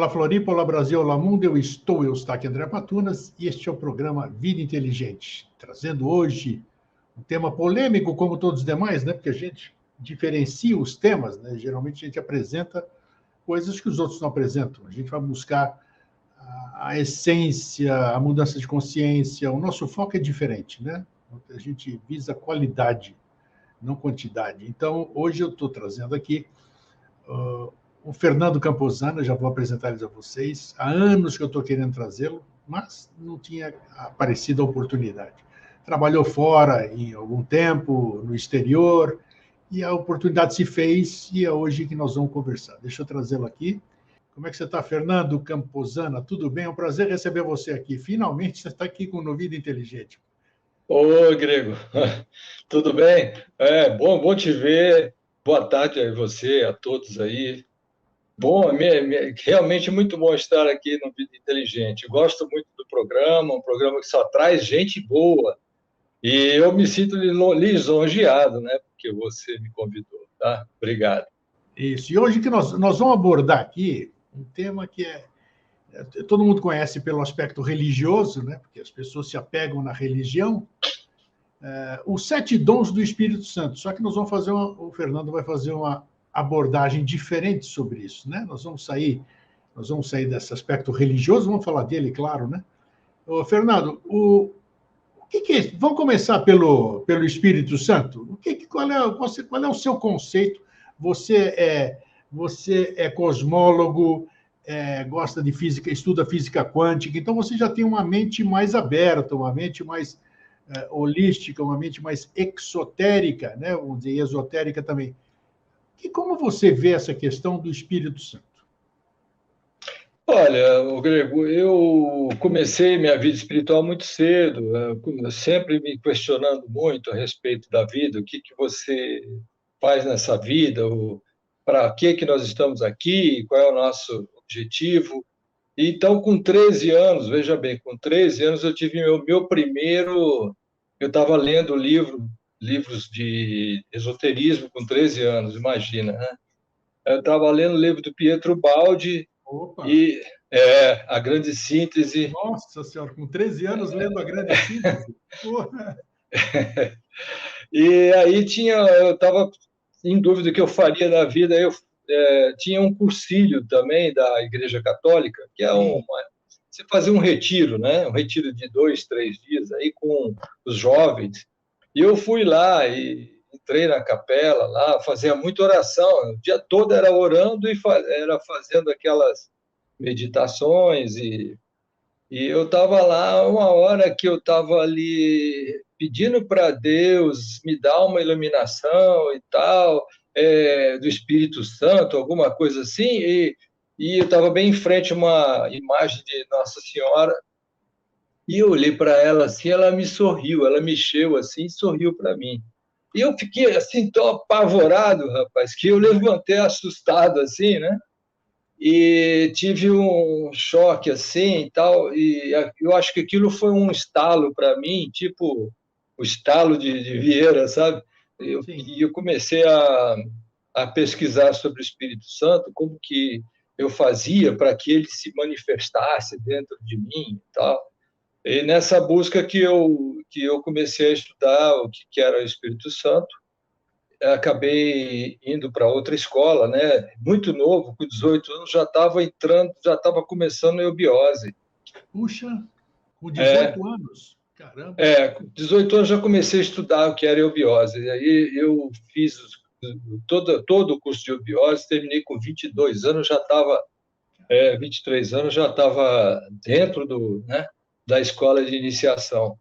Olá, Floripa, olá, Brasil, olá, mundo. Eu estou aqui, André Patunas, e este é o programa Vida Inteligente, trazendo hoje um tema polêmico, como todos os demais, né? Porque a gente diferencia os temas, né? Geralmente a gente apresenta coisas que os outros não apresentam. A gente vai buscar a essência, a mudança de consciência. O nosso foco é diferente, né? A gente visa qualidade, não quantidade. Então, hoje eu estou trazendo aqui o Fernando Camposano, já vou apresentar eles a vocês. Há anos que eu estou querendo trazê-lo, mas não tinha aparecido a oportunidade. Trabalhou fora em algum tempo, no exterior, e a oportunidade se fez, e é hoje que nós vamos conversar. Deixa eu trazê-lo aqui. Como é que você está, Fernando Camposano? Tudo bem? É um prazer receber você aqui. Finalmente você está aqui com o Vida Inteligente. Oi, Grego. Tudo bem? Bom te ver. Boa tarde a você, a todos aí. Bom, realmente muito bom estar aqui no Vida Inteligente. Gosto muito do programa, um programa que só traz gente boa. E eu me sinto lisonjeado, né? Porque você me convidou, tá? Obrigado. Isso. E hoje que nós vamos abordar aqui um tema que todo mundo conhece pelo aspecto religioso, né? Porque as pessoas se apegam na religião, os 7 dons do Espírito Santo. Só que nós vamos fazer o Fernando vai fazer uma abordagem diferente sobre isso, né? Nós vamos sair desse aspecto religioso, vamos falar dele, claro, né? Ô, Fernando, o que é? Vamos começar pelo Espírito Santo. Qual é o seu conceito? Você é cosmólogo, gosta de física, estuda física quântica, então você já tem uma mente mais aberta, uma mente mais holística, uma mente mais exotérica, né? Vamos dizer, esotérica também. E como você vê essa questão do Espírito Santo? Olha, Grego, eu comecei minha vida espiritual muito cedo, sempre me questionando muito a respeito da vida, o que você faz nessa vida, para que nós estamos aqui, qual é o nosso objetivo. Então, com 13 anos, veja bem, com 13 anos eu tive meu primeiro. Eu estava lendo livros de esoterismo com 13 anos, imagina, né? Eu estava lendo o livro do Pietro Baldi. Opa! E a grande síntese. Nossa Senhora, com 13 anos lendo a grande síntese. Porra. E aí eu estava em dúvida do que eu faria na vida. Tinha um cursilho também da Igreja Católica, que você fazia um retiro, né? Um retiro de 2, 3 dias aí com os jovens. E eu fui lá e entrei na capela lá, fazia muita oração. O dia todo era orando e era fazendo aquelas meditações e eu estava lá uma hora que eu estava ali pedindo para Deus me dar uma iluminação e tal, do Espírito Santo, alguma coisa assim, e eu estava bem em frente a uma imagem de Nossa Senhora e eu olhei para ela assim, ela me sorriu, ela mexeu assim e sorriu para mim. E eu fiquei assim tão apavorado, rapaz, que eu levantei assustado assim, né? E tive um choque assim e tal, e eu acho que aquilo foi um estalo para mim, tipo o estalo de Vieira, sabe? E eu comecei a pesquisar sobre o Espírito Santo, como que eu fazia para que ele se manifestasse dentro de mim e tal. E nessa busca que eu comecei a estudar o que era o Espírito Santo, acabei indo para outra escola, né? Muito novo, com 18 anos, já estava entrando, já estava começando a eubiose. Puxa, com 18 anos? Caramba! Com 18 anos já comecei a estudar o que era eubiose. E aí eu fiz todo o curso de eubiose, terminei com 22 anos, já estava, 23 anos, já estava dentro né, da escola de iniciação.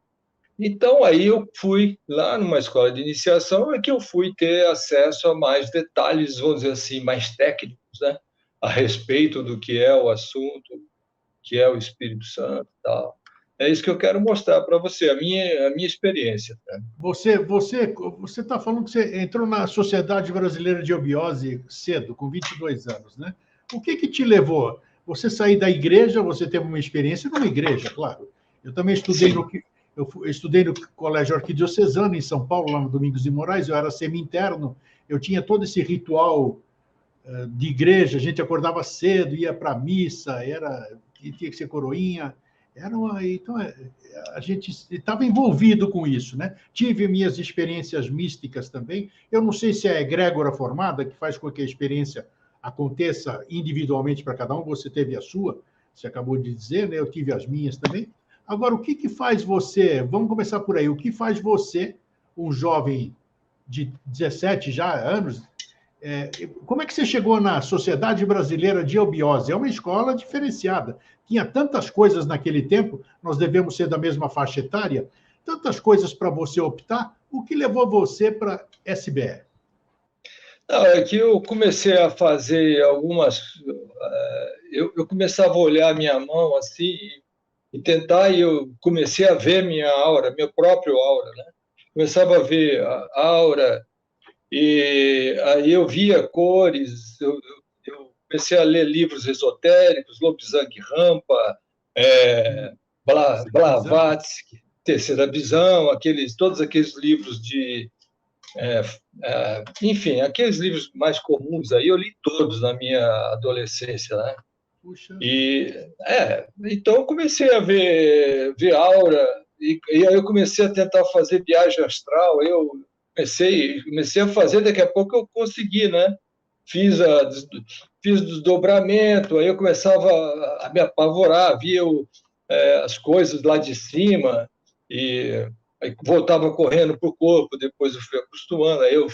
Então, aí eu fui lá numa escola de iniciação, é que eu fui ter acesso a mais detalhes, vamos dizer assim, mais técnicos, né? A respeito do que é o assunto, que é o Espírito Santo e tal. É isso que eu quero mostrar para você, a minha experiência. Né? Você está falando que você entrou na Sociedade Brasileira de Eubiose cedo, com 22 anos, né? O que te levou? Você sair da igreja, você teve uma experiência numa igreja, claro. Eu também estudei eu estudei no Colégio Arquidiocesano, em São Paulo, lá no Domingos de Moraes, eu era semi-interno, eu tinha todo esse ritual de igreja, a gente acordava cedo, ia para a missa, tinha que ser coroinha. Então, a gente estava envolvido com isso, né? Tive minhas experiências místicas também. Eu não sei se é a egrégora formada que faz com que a experiência aconteça individualmente para cada um. Você teve a sua, você acabou de dizer, né? Eu tive as minhas também. Agora, o que faz você? Vamos começar por aí. O que faz você, um jovem de 17 já anos, como é que você chegou na Sociedade Brasileira de Eubiose? É uma escola diferenciada. Tinha tantas coisas naquele tempo, nós devemos ser da mesma faixa etária, tantas coisas para você optar. O que levou você para SBE? Não, é que eu comecei a fazer algumas. Eu começava a olhar a minha mão assim e tentar, e eu comecei a ver minha aura, meu próprio aura, né? Começava a ver a aura, e aí eu via cores, eu comecei a ler livros esotéricos, Lobsang Rampa, é, Blavatsky, Terceira Visão, todos aqueles livros enfim, aqueles livros mais comuns aí, eu li todos na minha adolescência, né? Puxa. Então eu comecei a ver aura, e aí eu comecei a tentar fazer viagem astral, eu comecei a fazer, daqui a pouco eu consegui, né? Fiz, fiz desdobramento, aí eu começava a me apavorar, via as coisas lá de cima, e aí voltava correndo para o corpo, depois eu fui acostumando, aí eu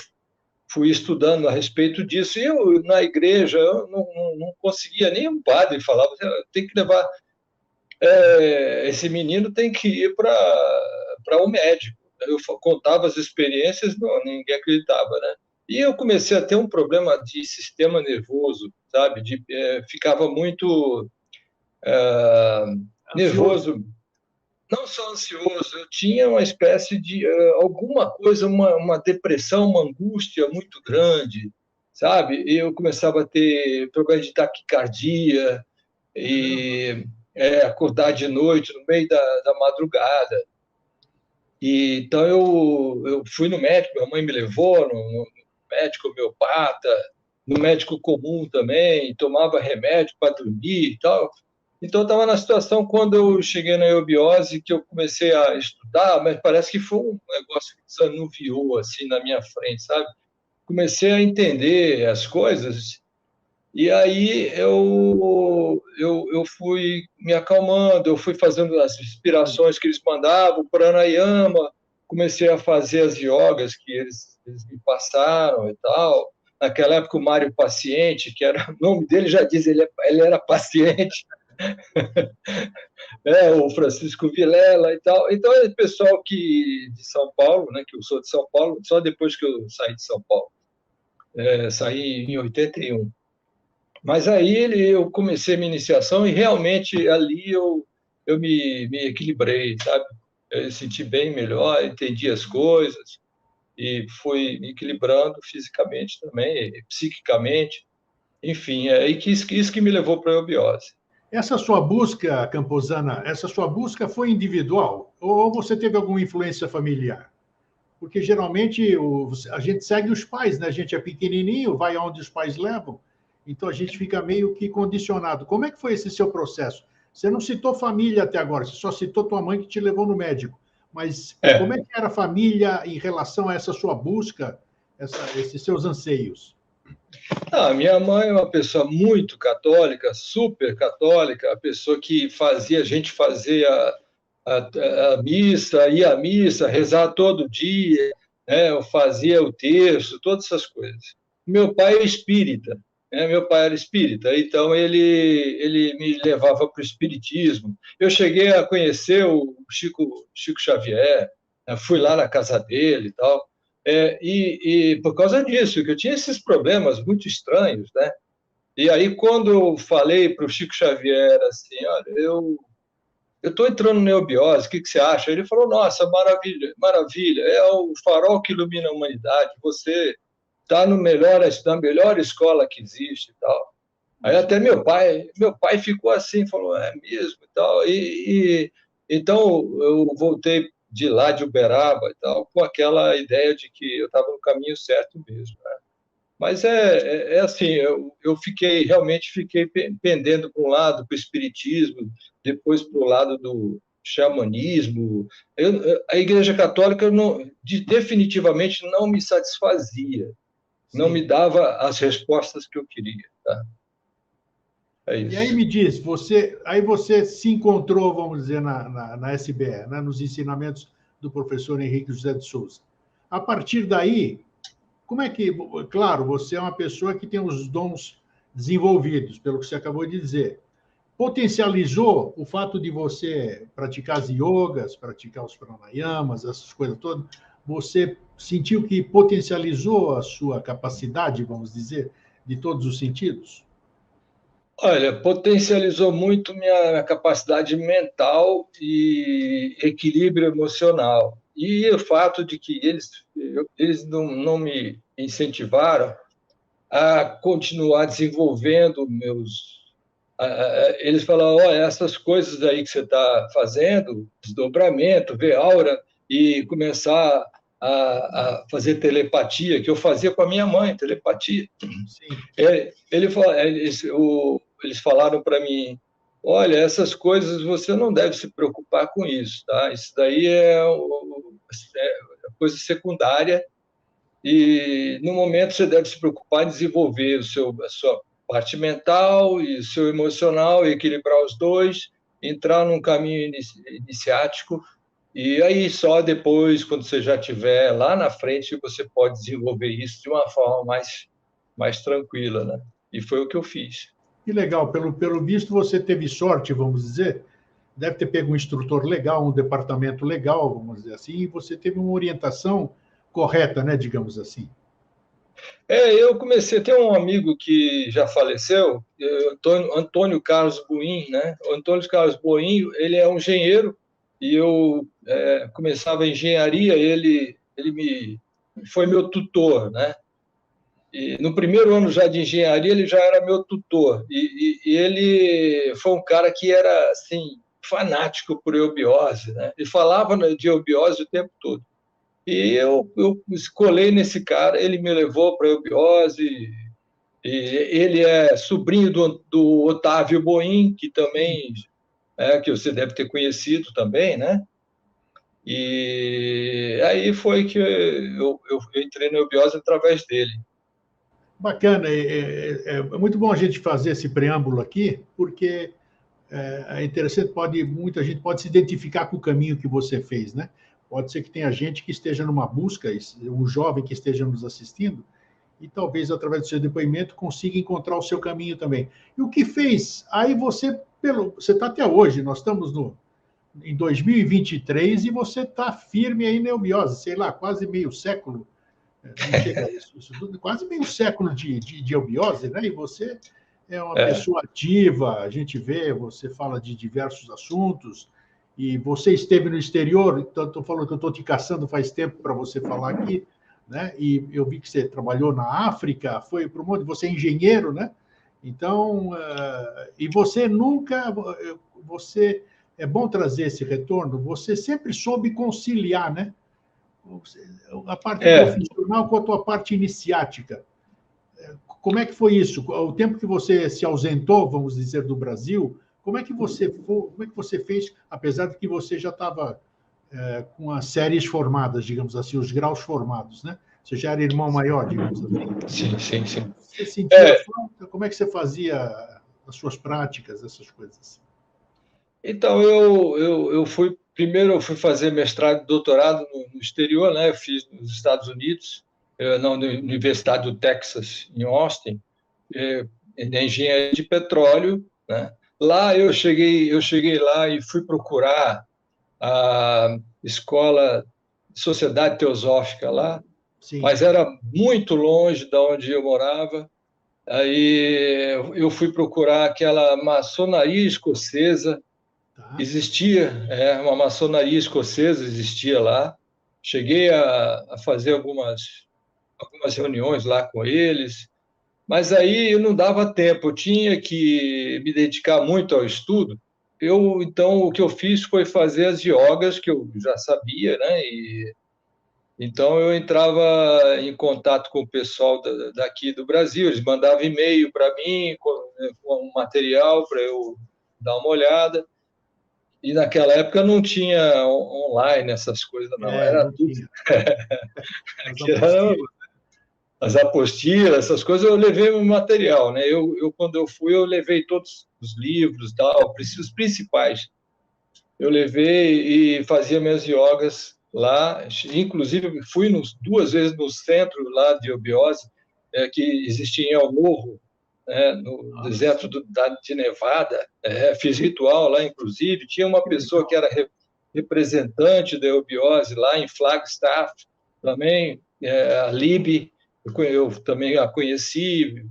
fui estudando a respeito disso, e eu, na igreja, eu não conseguia, nem um padre falava, tem que levar, esse menino tem que ir para um médico. Eu contava as experiências, não, ninguém acreditava, né? E eu comecei a ter um problema de sistema nervoso, sabe? Ficava muito nervoso, não só ansioso, eu tinha uma espécie de alguma coisa, uma depressão, uma angústia muito grande, sabe? E eu começava a ter problema de taquicardia e acordar de noite, no meio da madrugada. Então eu fui no médico, minha mãe me levou no médico homeopata, no médico comum também, tomava remédio para dormir e tal. Então, eu estava na situação quando eu cheguei na eubiose, que eu comecei a estudar, mas parece que foi um negócio que desanuviou assim na minha frente, sabe? Comecei a entender as coisas, e aí eu fui me acalmando, eu fui fazendo as respirações que eles mandavam, o pranayama, comecei a fazer as yogas que eles me passaram e tal. Naquela época, o Mário Paciente, que era o nome dele já diz, ele era paciente, o Francisco Vilela e tal. Então, é pessoal de São Paulo, né, que eu sou de São Paulo, só depois que eu saí de São Paulo, saí em 81. Mas aí eu comecei a minha iniciação e realmente ali eu me equilibrei, sabe? Eu senti bem melhor, entendi as coisas e fui me equilibrando fisicamente também, psiquicamente, enfim, isso que me levou para a eubiose. Essa sua busca, Camposana, essa sua busca foi individual ou você teve alguma influência familiar? Porque geralmente a gente segue os pais, né? A gente é pequenininho, vai aonde os pais levam, então a gente fica meio que condicionado. Como é que foi esse seu processo? Você não citou família até agora, você só citou tua mãe que te levou no médico. Mas como é que era a família em relação a essa sua busca, esses seus anseios? Minha mãe é uma pessoa muito católica, super católica, a pessoa que fazia a gente fazer a missa, ir à missa, rezar todo dia, né? Eu fazia o terço, todas essas coisas. Meu pai é espírita, né? Meu pai era espírita, então ele me levava para o espiritismo. Eu cheguei a conhecer o Chico Xavier, né? Fui lá na casa dele e tal. E por causa disso, que eu tinha esses problemas muito estranhos, né? E aí, quando eu falei para o Chico Xavier assim, olha, eu estou entrando na eubiose, o que você acha? Ele falou, nossa, maravilha, maravilha, é o farol que ilumina a humanidade, você está na melhor escola que existe e tal. Aí até meu pai ficou assim, falou, é mesmo e tal. Então eu voltei de lá de Uberaba e tal, com aquela ideia de que eu estava no caminho certo mesmo, né? Mas assim, realmente fiquei pendendo para um lado, para o espiritismo, depois para o lado do xamanismo. A Igreja Católica definitivamente não me satisfazia, não me Sim. dava as respostas que eu queria. Tá? É E aí isso. me diz, aí você se encontrou, vamos dizer, na SBE, né, nos ensinamentos do professor Henrique José de Souza. A partir daí, como é que, claro, você é uma pessoa que tem os dons desenvolvidos, pelo que você acabou de dizer. Potencializou o fato de você praticar as yogas, praticar os pranayamas, essas coisas todas? Você sentiu que potencializou a sua capacidade, vamos dizer, de todos os sentidos? Olha, potencializou muito minha capacidade mental e equilíbrio emocional. E o fato de que eles não me incentivaram a continuar desenvolvendo meus. Eles falaram: olha, essas coisas aí que você está fazendo, desdobramento, ver aura e começar a fazer telepatia, que eu fazia com a minha mãe, telepatia. Sim. Eles falaram para mim: olha, essas coisas você não deve se preocupar com isso, tá? Isso daí é coisa secundária e no momento você deve se preocupar em desenvolver a sua parte mental e o seu emocional, e equilibrar os dois, entrar num caminho iniciático, e aí só depois, quando você já estiver lá na frente, você pode desenvolver isso de uma forma mais tranquila, né? E foi o que eu fiz. Que legal. Pelo visto, você teve sorte, vamos dizer. Deve ter pego um instrutor legal, um departamento legal, vamos dizer assim, e você teve uma orientação correta, né, digamos assim. Eu comecei a ter um amigo que já faleceu, Antônio Carlos Buim, né? O Antônio Carlos Buim, ele é um engenheiro e eu começava a engenharia, ele foi meu tutor, né? E no primeiro ano já de engenharia ele já era meu tutor e ele foi um cara que era assim fanático por eubiose, né? Ele falava de eubiose o tempo todo. E eu escolei nesse cara, ele me levou para a eubiose, e ele é sobrinho do Otávio Boim, que Sim. também que você deve ter conhecido também, né? E aí foi que eu entrei na eubiose através dele. Bacana. É muito bom a gente fazer esse preâmbulo aqui, porque é interessante, muita gente pode se identificar com o caminho que você fez, né? Pode ser que tenha gente que esteja numa busca, um jovem que esteja nos assistindo, e talvez através do seu depoimento consiga encontrar o seu caminho também. E o que fez? Aí você está até hoje, nós estamos em 2023 e você está firme aí na eubiose, sei lá, quase meio século, não chega a isso tudo, quase meio século de eubiose, né? E você é uma É, pessoa ativa, a gente vê, você fala de diversos assuntos, e você esteve no exterior, então estou falando que eu estou te caçando faz tempo para você falar aqui, né? E eu vi que você trabalhou na África, foi para o mundo, você é engenheiro, né? Então, e você nunca, você é bom trazer esse retorno, você sempre soube conciliar, né? A parte é, profissional com a tua parte iniciática. Como é que foi isso? O tempo que você se ausentou, vamos dizer, do Brasil, como é que você fez, apesar de que você já estava com as séries formadas, digamos assim, os graus formados, né? Você já era irmão maior, digamos assim. sim, sim, sim. Você sentia É, falta? Como é que você fazia as suas práticas, essas coisas? então, primeiro eu fui fazer mestrado e doutorado no exterior, né? Eu fiz nos Estados Unidos, na Universidade do Texas, em Austin, na engenharia de petróleo, né? Lá eu cheguei lá e fui procurar a escola de Sociedade Teosófica lá, Sim, mas era muito longe da onde eu morava. Aí eu fui procurar aquela maçonaria escocesa. tá. Existia, uma maçonaria escocesa existia lá. Cheguei a fazer algumas reuniões lá com eles, mas aí não dava tempo, eu tinha que me dedicar muito ao estudo. Então, o que eu fiz foi fazer as yogas, que eu já sabia, né? Então, eu entrava em contato com o pessoal daqui do Brasil, eles mandavam e-mail para mim com material para eu dar uma olhada. E naquela época não tinha online essas coisas, não. Era Não tudo. tinha. As Era apostilas. as apostilas, essas coisas, eu levei o material, né? Quando eu fui, eu levei todos os livros, tal, os principais. Eu levei e fazia minhas yogas lá. Inclusive, fui 2 vezes no centro lá de Obiose, que existia em El Morro, né, no Nossa, deserto de Nevada. Fiz ritual lá, inclusive. Tinha uma que pessoa que legal. era representante da Obiose lá em Flagstaff, também, a Libby. Eu também a conheci,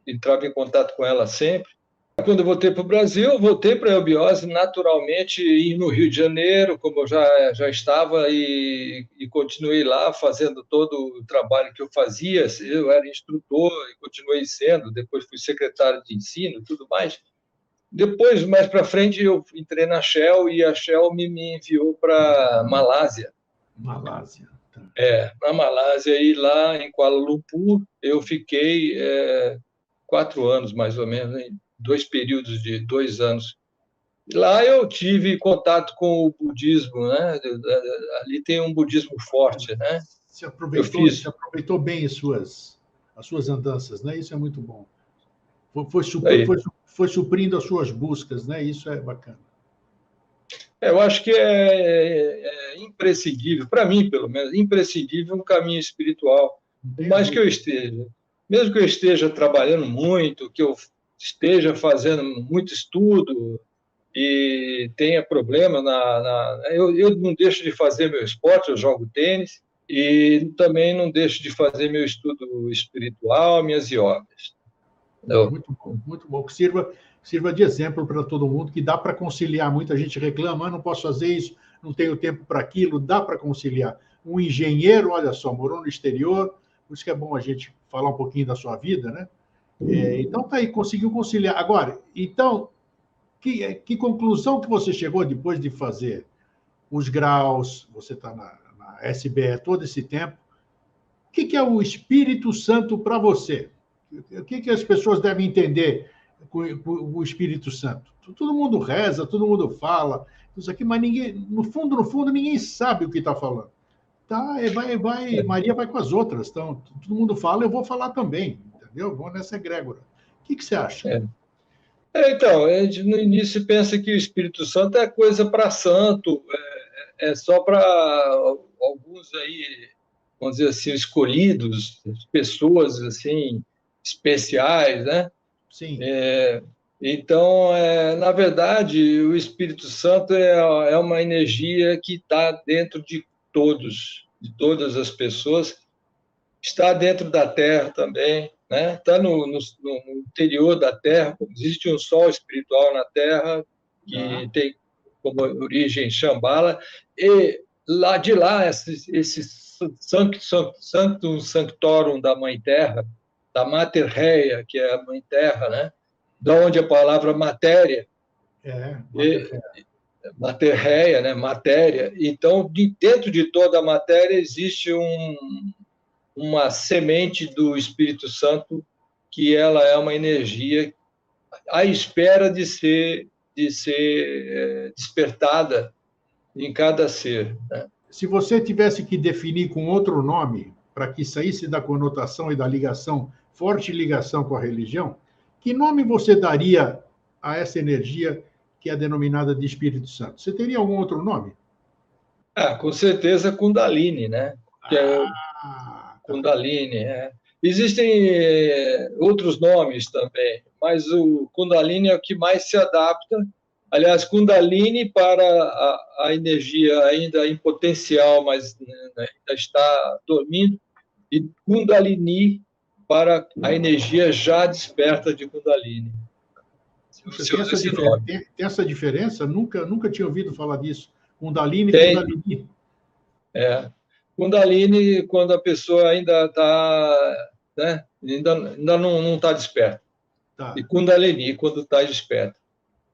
entrava em contato com ela sempre. Quando eu voltei para o Brasil, eu voltei para a eubiose naturalmente, ir no Rio de Janeiro, como eu já estava, e continuei lá fazendo todo o trabalho que eu fazia. Eu era instrutor e continuei sendo, depois fui secretário de ensino e tudo mais. Depois, mais para frente, eu entrei na Shell e a Shell me enviou para Malásia. Malásia. Tá. Na Malásia, e lá em Kuala Lumpur, eu fiquei 4 anos, mais ou menos, em 2 períodos de 2 anos. Lá eu tive contato com o budismo, né? Ali tem um budismo forte, né? Eu Se fiz aproveitou bem as suas andanças, né? Isso é muito bom. Foi, aí. foi suprindo as suas buscas, né? Isso é bacana. Eu acho que é imprescindível, para mim, pelo menos, imprescindível um caminho espiritual. Não Por tenha mais que eu dúvida. esteja, mesmo que eu esteja trabalhando muito, que eu esteja fazendo muito estudo e tenha problema eu não deixo de fazer meu esporte, eu jogo tênis, e também não deixo de fazer meu estudo espiritual, minhas yogas. Eu, Muito bom, muito bom. Que sirva de exemplo para todo mundo, que dá para conciliar. Muita gente reclama, não posso fazer isso, não tenho tempo para aquilo, dá para conciliar. Um engenheiro, olha só, morou no exterior, por isso que é bom a gente falar um pouquinho da sua vida, né? Então tá aí, conseguiu conciliar. Agora, então, que conclusão que você chegou depois de fazer os graus, você está na SBE todo esse tempo, o que é o Espírito Santo para você? O que as pessoas devem entender com o Espírito Santo? Todo mundo reza, todo mundo fala, isso aqui, mas ninguém, no fundo, ninguém sabe o que está falando. Tá, Maria vai com as outras. Então, todo mundo fala, eu vou falar também, entendeu? Vou nessa egrégora. O que você acha? é. Então, a gente no início pensa que o Espírito Santo é coisa para santo, é só para alguns aí, vamos dizer assim, escolhidos, pessoas assim especiais, né? Sim, Então, na verdade, o Espírito Santo é uma energia que está dentro de todos, de todas as pessoas, está dentro da Terra também, né? Está no interior da Terra. Existe um sol espiritual na Terra tá. que tem como origem Shambhala, e lá de lá, esse Sanctum Sanctorum da Mãe Terra, da Mater Rhea, que é a Mãe Terra, né? Da onde a palavra matéria, Mater. matéria, né? Matéria. Então, dentro de toda a matéria existe uma semente do Espírito Santo, que ela é uma energia à espera de ser despertada em cada ser, né? Se você tivesse que definir com outro nome, para que saísse da conotação e da ligação, forte ligação com a religião, que nome você daria a essa energia que é denominada de Espírito Santo? Você teria algum outro nome? Com certeza Kundalini, né? Que é Tá. Kundalini. Existem outros nomes também, mas o Kundalini é o que mais se adapta. Aliás, Kundalini para a energia ainda em potencial, mas, né, ainda está dormindo, e Kundalini para a energia já desperta de Kundalini. Puxa, Se usa esse nome. tem essa diferença? Nunca tinha ouvido falar disso. Kundalini, Tem, Kundalini. é. Kundalini, quando a pessoa ainda está, né, ainda não está desperta. E Tá. Kundalini, quando está desperta.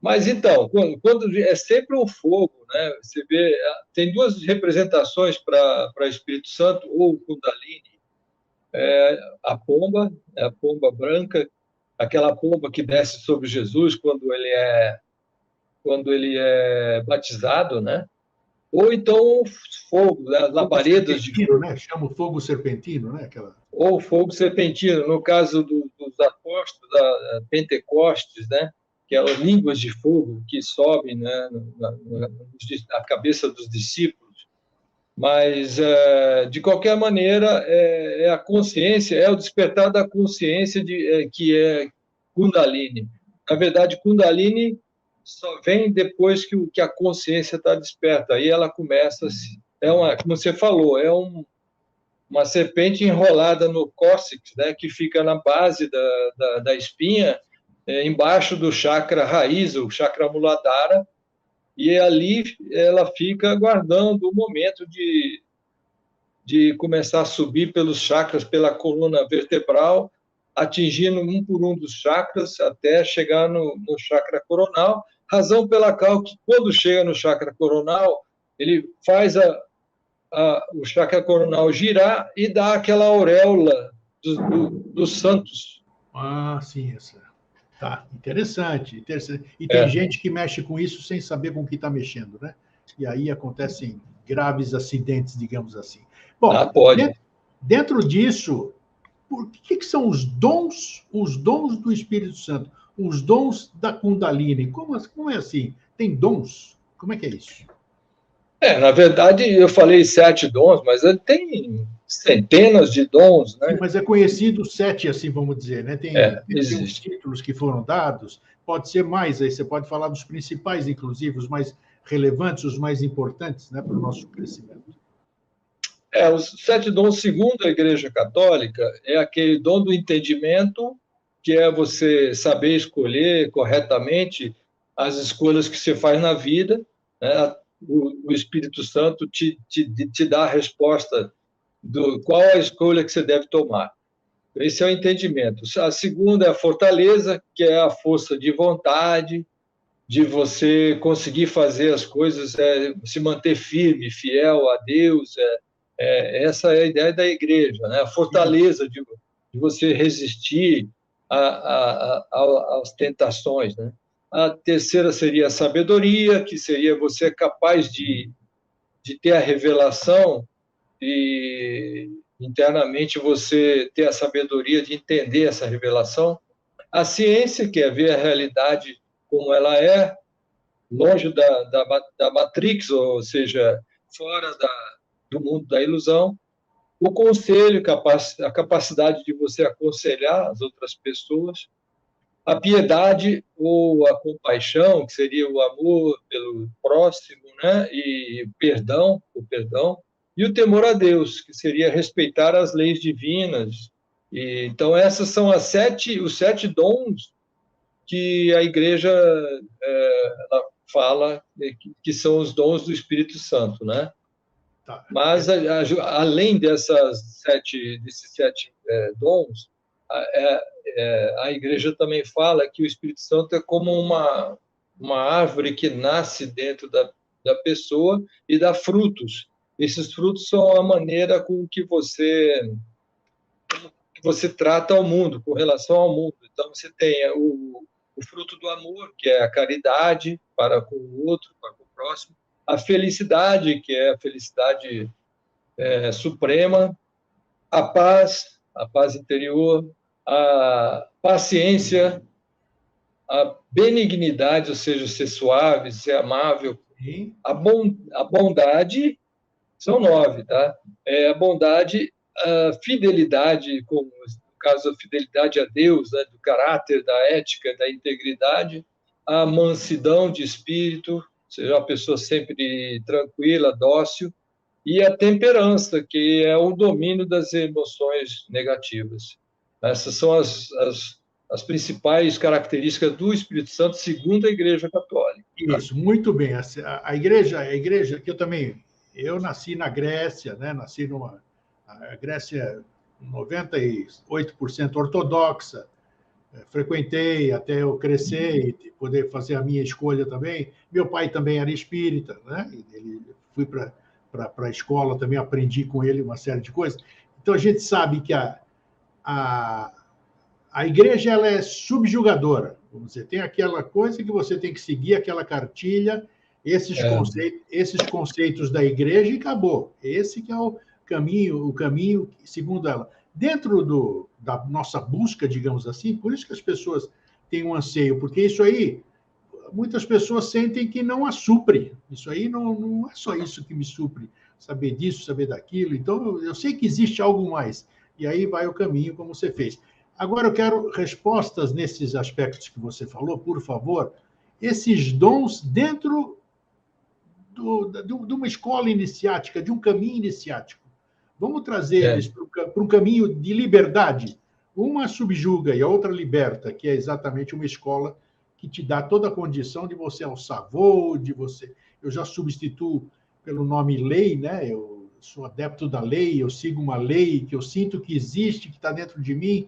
Mas então, quando é sempre um fogo, né? Você vê, tem duas representações para Espírito Santo ou Kundalini, a pomba branca, aquela pomba que desce sobre Jesus quando ele é batizado, né? Ou então o fogo, né? Fogo Labaredas de serpentino, fogo, né? Chama o fogo serpentino, né? Aquela... ou fogo serpentino, no caso dos apóstolos, da Pentecostes, né? Que é as línguas de fogo que sobem, né? Na cabeça dos discípulos. Mas, de qualquer maneira, é a consciência, é o despertar da consciência que é Kundalini. Na verdade, Kundalini só vem depois que a consciência está desperta. Aí ela começa, como você falou, uma serpente enrolada no cóccix, né, que fica na base da espinha, embaixo do chakra raiz, o chakra Muladhara, e ali ela fica aguardando o momento de começar a subir pelos chakras, pela coluna vertebral, atingindo um por um dos chakras até chegar no chakra coronal, razão pela qual que quando chega no chakra coronal, ele faz o chakra coronal girar e dá aquela auréola dos santos. Ah, sim, essa. Tá, interessante, interessante. E tem É. gente que mexe com isso sem saber com o que está mexendo, né? E aí acontecem graves acidentes, digamos assim. Bom, Pode. dentro disso, por que são os dons do Espírito Santo, os dons da Kundalini? Como é assim? Tem dons? Como é que é isso? Na verdade, eu falei 7 dons, mas ele tem centenas de dons, Sim, né? mas é conhecido sete, assim vamos dizer, né? Tem uns Existe. títulos que foram dados, pode ser mais, aí você pode falar dos principais, inclusive, os mais relevantes, os mais importantes, né, para o nosso crescimento. Os 7 dons, segundo a Igreja Católica, é aquele dom do entendimento, que é você saber escolher corretamente as escolhas que você faz na vida, né? O Espírito Santo te dá a resposta do qual a escolha que você deve tomar. Esse é o entendimento. A segunda é a fortaleza, que é a força de vontade, de você conseguir fazer as coisas, se manter firme, fiel a Deus. Essa é a ideia da igreja, né? A fortaleza de você resistir às tentações, né? A terceira seria a sabedoria, que seria você capaz de ter a revelação e internamente você ter a sabedoria de entender essa revelação. A ciência, que é ver a realidade como ela é, longe da Matrix, ou seja, fora do mundo da ilusão. O conselho, a capacidade de você aconselhar as outras pessoas. A piedade ou a compaixão, que seria o amor pelo próximo, né? E o perdão. E o temor a Deus, que seria respeitar as leis divinas. Então, essas são os 7 dons que a igreja ela fala que são os dons do Espírito Santo, né? Tá. Mas, além desses sete dons, a igreja também fala que o Espírito Santo é como uma árvore que nasce dentro da pessoa e dá frutos. Esses frutos são a maneira com que você trata o mundo, com relação ao mundo. Então, você tem o fruto do amor, que é a caridade para com o outro, para com o próximo. A felicidade, que é a felicidade suprema. A paz interior. A paciência, a benignidade, ou seja, ser suave, ser amável. Sim. A bondade, são 9, tá? A bondade, a fidelidade, como no caso a fidelidade a Deus, né, do caráter, da ética, da integridade, a mansidão de espírito, ou seja, uma pessoa sempre tranquila, dócil, e a temperança, que é o domínio das emoções negativas. Essas são as principais características do Espírito Santo, segundo a Igreja Católica. Isso, muito bem. A igreja que eu nasci na Grécia, né? A Grécia 98% ortodoxa, frequentei até eu crescer e poder fazer a minha escolha também. Meu pai também era espírita, né? Fui para a escola também, aprendi com ele uma série de coisas. Então, a gente sabe que a, a igreja ela é subjugadora. Vamos dizer, tem aquela coisa que você tem que seguir, aquela cartilha, esses conceitos da igreja e acabou. Esse que é o caminho segundo ela. Dentro da nossa busca, digamos assim, por isso que as pessoas têm um anseio, porque isso aí, muitas pessoas sentem que não a supre. Isso aí não é só isso que me supre, saber disso, saber daquilo. Então, eu sei que existe algo mais. E aí vai o caminho, como você fez. Agora, eu quero respostas nesses aspectos que você falou, por favor. Esses dons dentro de uma escola iniciática, de um caminho iniciático. Vamos trazer eles para um caminho de liberdade. Uma subjuga e a outra liberta, que é exatamente uma escola que te dá toda a condição de você alçar voo, de você... Eu já substituo pelo nome lei, né? Eu sou adepto da lei, eu sigo uma lei que eu sinto que existe, que está dentro de mim,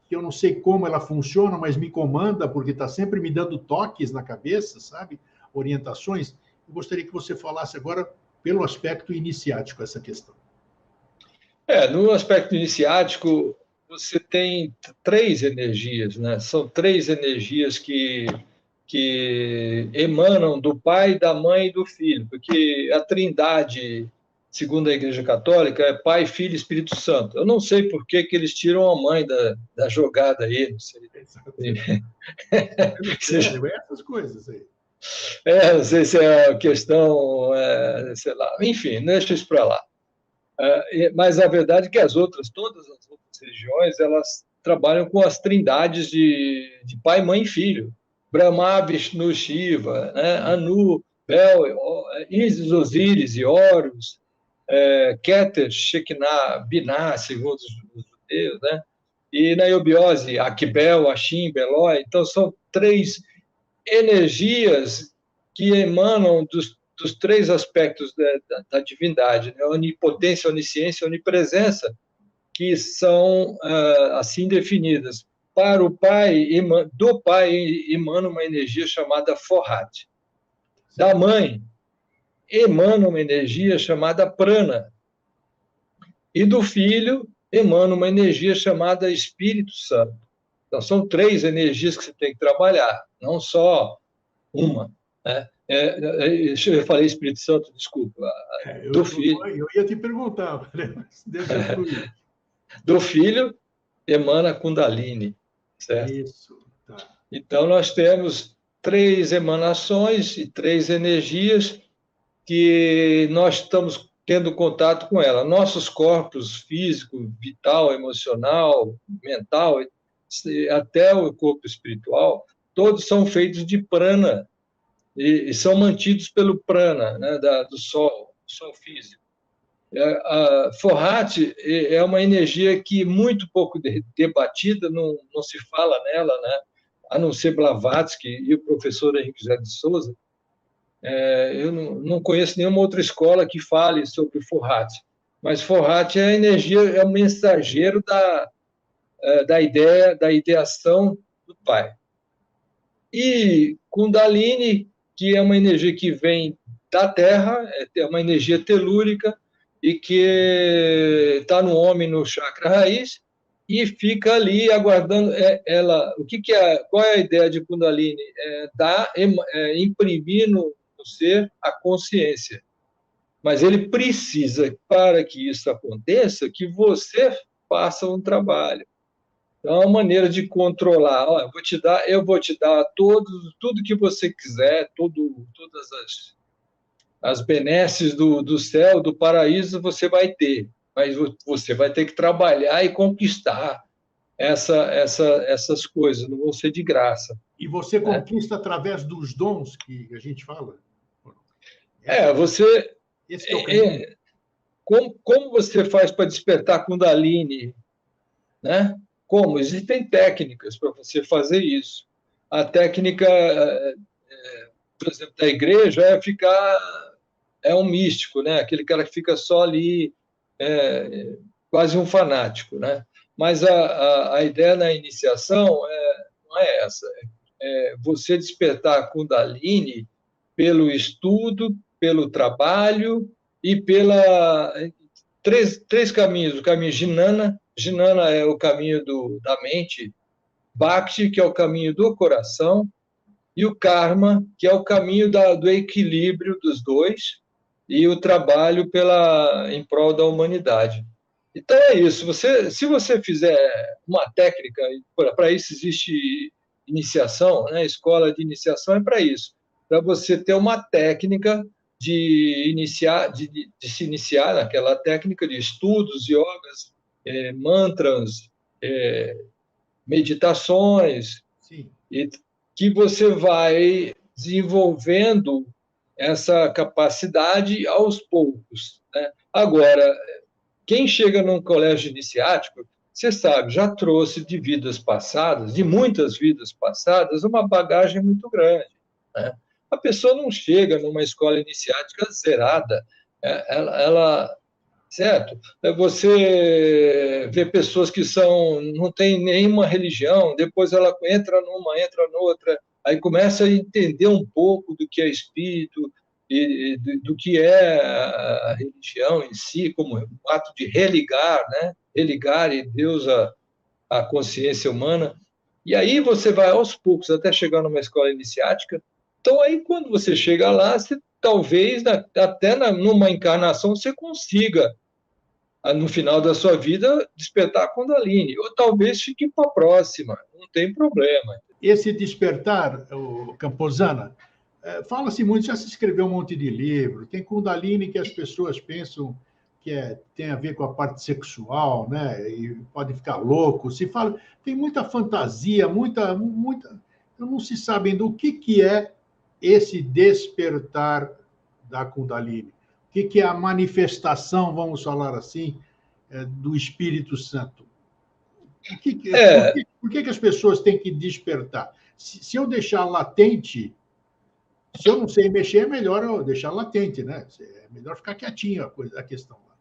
que eu não sei como ela funciona, mas me comanda, porque está sempre me dando toques na cabeça, sabe? Orientações. Eu gostaria que você falasse agora pelo aspecto iniciático essa questão. No aspecto iniciático, você tem três energias, né? São três energias que emanam do pai, da mãe e do filho, porque a Trindade, segundo a Igreja Católica, é Pai, Filho e Espírito Santo. Eu não sei por que eles tiram a mãe da jogada aí, não sei. Essas coisas aí. Não sei se é a questão, sei lá, enfim, deixa isso para lá. Mas a verdade é que todas as outras religiões, elas trabalham com as trindades de pai, mãe e filho. Brahma, Vishnu, Shiva, né? Anu, Bel, Isis, Osíris e Horus, Keter, Shekinah, Binah, segundo os judeus, né? E na eubiose, Akbel, Ashim, Belói. Então, são três energias que emanam dos três aspectos da divindade, né? Onipotência, onisciência, onipresença, que são assim definidas. Para o pai, do pai emana uma energia chamada Forrat. Da mãe, emana uma energia chamada Prana. E do filho, emana uma energia chamada Espírito Santo. Então, são três energias que você tem que trabalhar, não só uma, né? Eu falei Espírito Santo, desculpa. Do filho. Eu ia te perguntar, deixa eu fluir. Do filho emana Kundalini, certo? Isso, tá. Então, nós temos três emanações e três energias que nós estamos tendo contato com ela. Nossos corpos físico, vital, emocional, mental, até o corpo espiritual, todos são feitos de prana e são mantidos pelo prana, né, do sol físico. A Forrat é uma energia que muito pouco debatida, não se fala nela, né? A não ser Blavatsky e o professor Henrique José de Souza. Eu não conheço nenhuma outra escola que fale sobre Forrat, mas Forrat é a energia, é o mensageiro da ideia, da ideação do pai. E Kundalini, que é uma energia que vem da Terra, é uma energia telúrica e que está no homem, no chakra raiz, e fica ali aguardando qual é a ideia de Kundalini? Imprimir no ser a consciência. Mas ele precisa, para que isso aconteça, que você faça um trabalho. Então, é uma maneira de controlar. Eu vou te dar tudo que você quiser, todas as benesses do céu, do paraíso, você vai ter. Mas você vai ter que trabalhar e conquistar essas coisas, não vão ser de graça. E você conquista através dos dons que a gente fala? Esse é o caminho. Como você faz para despertar Kundalini, né? Como? Existem técnicas para você fazer isso. A técnica, por exemplo, da igreja é um místico, né? Aquele cara que fica só ali, quase um fanático, né? Mas a ideia na iniciação não é essa. É você despertar a Kundalini pelo estudo, pelo trabalho e pela três caminhos. O caminho Jnana, Jnana é o caminho da mente, Bhakti, que é o caminho do coração, e o Karma, que é o caminho do equilíbrio dos dois, e o trabalho em prol da humanidade. Então é isso. Se você fizer uma técnica, para isso existe iniciação, né? Escola de iniciação é para isso, para você ter uma técnica de se iniciar naquela técnica de estudos, yogas, mantras, meditações, Sim. e que você vai desenvolvendo essa capacidade aos poucos, né? Agora, quem chega num colégio iniciático, você sabe, já trouxe de vidas passadas, de muitas vidas passadas, uma bagagem muito grande, né? A pessoa não chega numa escola iniciática zerada, certo? Você vê pessoas que não têm nenhuma religião, depois ela entra numa, entra noutra, aí começa a entender um pouco do que é espírito e do que é a religião em si, como o ato de religar, né? Religar em Deus a consciência humana. E aí você vai aos poucos até chegar numa escola iniciática. Então aí quando você chega lá, você talvez até numa encarnação você consiga no final da sua vida, despertar a Kundalini. Ou talvez fique para a próxima, não tem problema. Esse despertar, o Camposana, fala-se muito, já se escreveu um monte de livro, tem Kundalini que as pessoas pensam que tem a ver com a parte sexual, né? E pode ficar louco. Se fala, tem muita fantasia, muita, não se sabe ainda o que é esse despertar da Kundalini. O que é a manifestação, vamos falar assim, do Espírito Santo? Por que as pessoas têm que despertar? Se eu deixar latente, se eu não sei mexer, é melhor eu deixar latente, né? É melhor ficar quietinho a questão lá.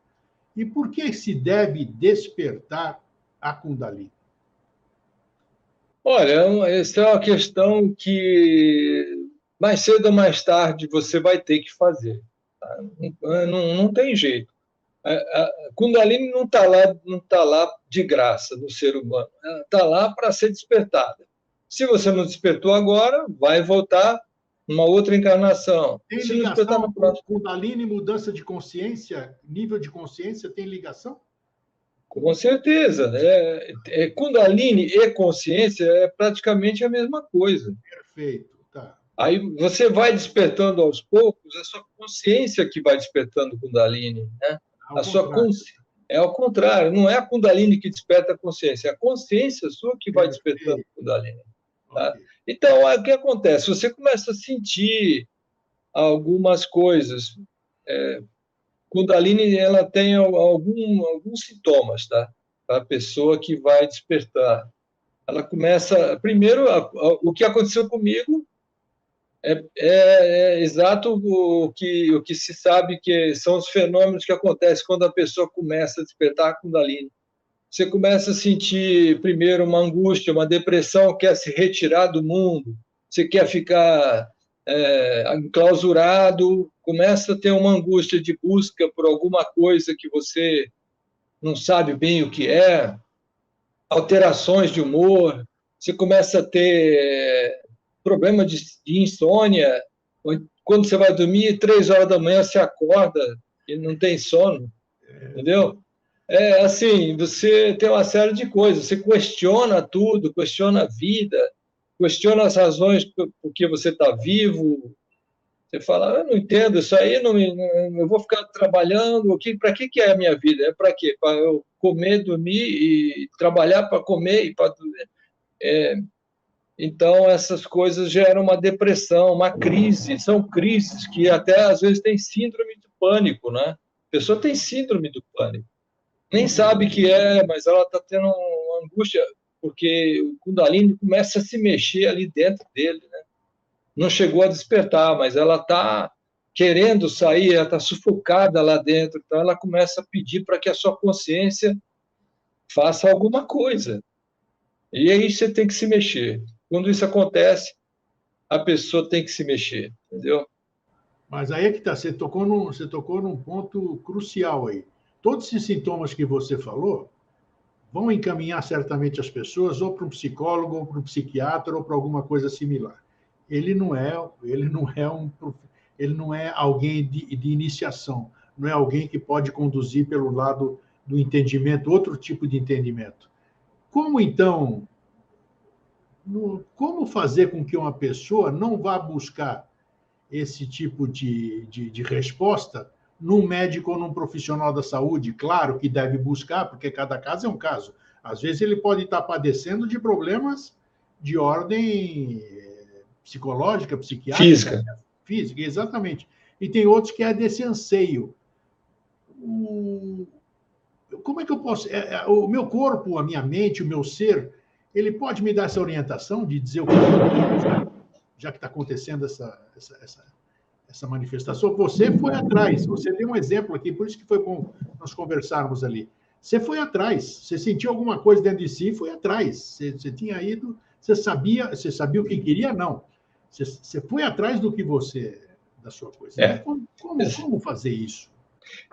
E por que se deve despertar a Kundalini? Olha, essa é uma questão que mais cedo ou mais tarde você vai ter que fazer. Tá? Não tem jeito. A Kundalini não tá lá de graça no ser humano. Ela está lá para ser despertada. Se você não despertou agora, vai voltar numa outra encarnação. Tem Se não despertar ligação na com próxima. Kundalini, mudança de consciência, nível de consciência, tem ligação? Com certeza. Kundalini e consciência é praticamente a mesma coisa. Perfeito, tá. Aí você vai despertando aos poucos, a sua consciência que vai despertando Kundalini, né? A sua consciência. É ao contrário, não é a Kundalini que desperta a consciência, é a consciência sua que vai despertando Kundalini. Tá? Okay. Então, o que acontece? Você começa a sentir algumas coisas. Kundalini ela tem alguns sintomas, tá? Para a pessoa que vai despertar. Ela começa. Primeiro, o que aconteceu comigo é exato o que se sabe que são os fenômenos que acontecem quando a pessoa começa a despertar a Kundalini. Você começa a sentir, primeiro, uma angústia, uma depressão, quer se retirar do mundo, você quer ficar enclausurado, começa a ter uma angústia de busca por alguma coisa que você não sabe bem o que é, alterações de humor, você começa a ter problema de insônia, quando você vai dormir, 3 horas da manhã você acorda e não tem sono, entendeu? Assim, você tem uma série de coisas, você questiona tudo, questiona a vida, questiona as razões por que você está vivo. Você fala, eu não entendo isso aí, eu vou ficar trabalhando, para que é a minha vida? É para quê? Para eu comer, dormir e trabalhar para comer e para dormir. Então, essas coisas geram uma depressão, uma crise, são crises que até às vezes tem síndrome do pânico, né? A pessoa tem síndrome do pânico. Nem sabe que mas ela está tendo uma angústia, porque o Kundalini começa a se mexer ali dentro dele, né? Não chegou a despertar, mas ela está querendo sair, ela está sufocada lá dentro, então ela começa a pedir para que a sua consciência faça alguma coisa. E aí você tem que se mexer. Quando isso acontece, a pessoa tem que se mexer, entendeu? Mas aí é que está, você tocou num ponto crucial aí. Todos esses sintomas que você falou vão encaminhar certamente as pessoas ou para um psicólogo, ou para um psiquiatra, ou para alguma coisa similar. Ele não é, ele não é ele não é alguém de iniciação, não é alguém que pode conduzir pelo lado do entendimento, outro tipo de entendimento. Como então, como fazer com que uma pessoa não vá buscar esse tipo de resposta num médico ou num profissional da saúde? Claro que deve buscar, porque cada caso é um caso. Às vezes ele pode estar padecendo de problemas de ordem psicológica, psiquiátrica, Física. física, exatamente. E tem outros que é desse anseio. Como é que eu posso... o meu corpo, a minha mente, o meu ser, ele pode me dar essa orientação de dizer o que já que está acontecendo essa manifestação. Você foi atrás, você deu um exemplo aqui, por isso que foi bom nós conversarmos ali. Você foi atrás, você sentiu alguma coisa dentro de si e foi atrás. Você tinha ido, você sabia o que queria? Não. Você foi atrás do que você, da sua coisa. É. Como fazer isso?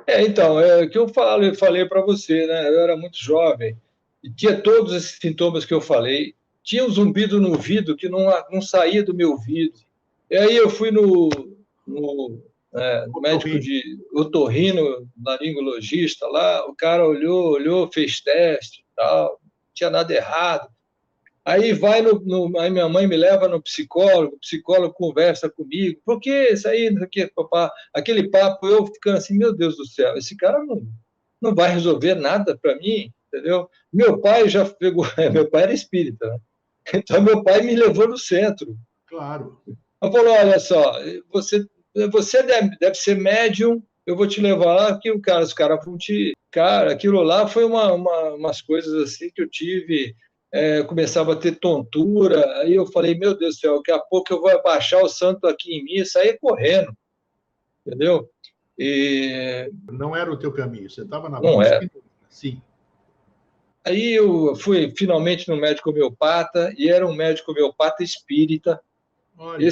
Então, é o que eu falei para você, né? Eu era muito jovem e tinha todos esses sintomas que eu falei. Tinha um zumbido no ouvido que não saía do meu ouvido. E aí eu fui no médico de otorrino, laringologista lá, o cara olhou, fez teste e tal, não tinha nada errado. Aí aí minha mãe me leva no psicólogo, o psicólogo conversa comigo, por que isso aí, não sei o que, papá, aquele papo, eu ficando assim, meu Deus do céu, esse cara não vai resolver nada para mim, entendeu? Meu pai já pegou, meu pai era espírita, né? Então meu pai me levou no centro. Claro. Ele falou, olha só, você deve ser médium, eu vou te levar lá, que os caras vão te... Cara, aquilo lá foi umas coisas assim que eu tive... começava a ter tontura, aí eu falei, meu Deus do céu, daqui a pouco eu vou abaixar o santo aqui em mim e sair correndo, entendeu? E não era o teu caminho, você estava na não busca, é. sim. Aí eu fui finalmente no médico homeopata, e era um médico homeopata espírita. Olha.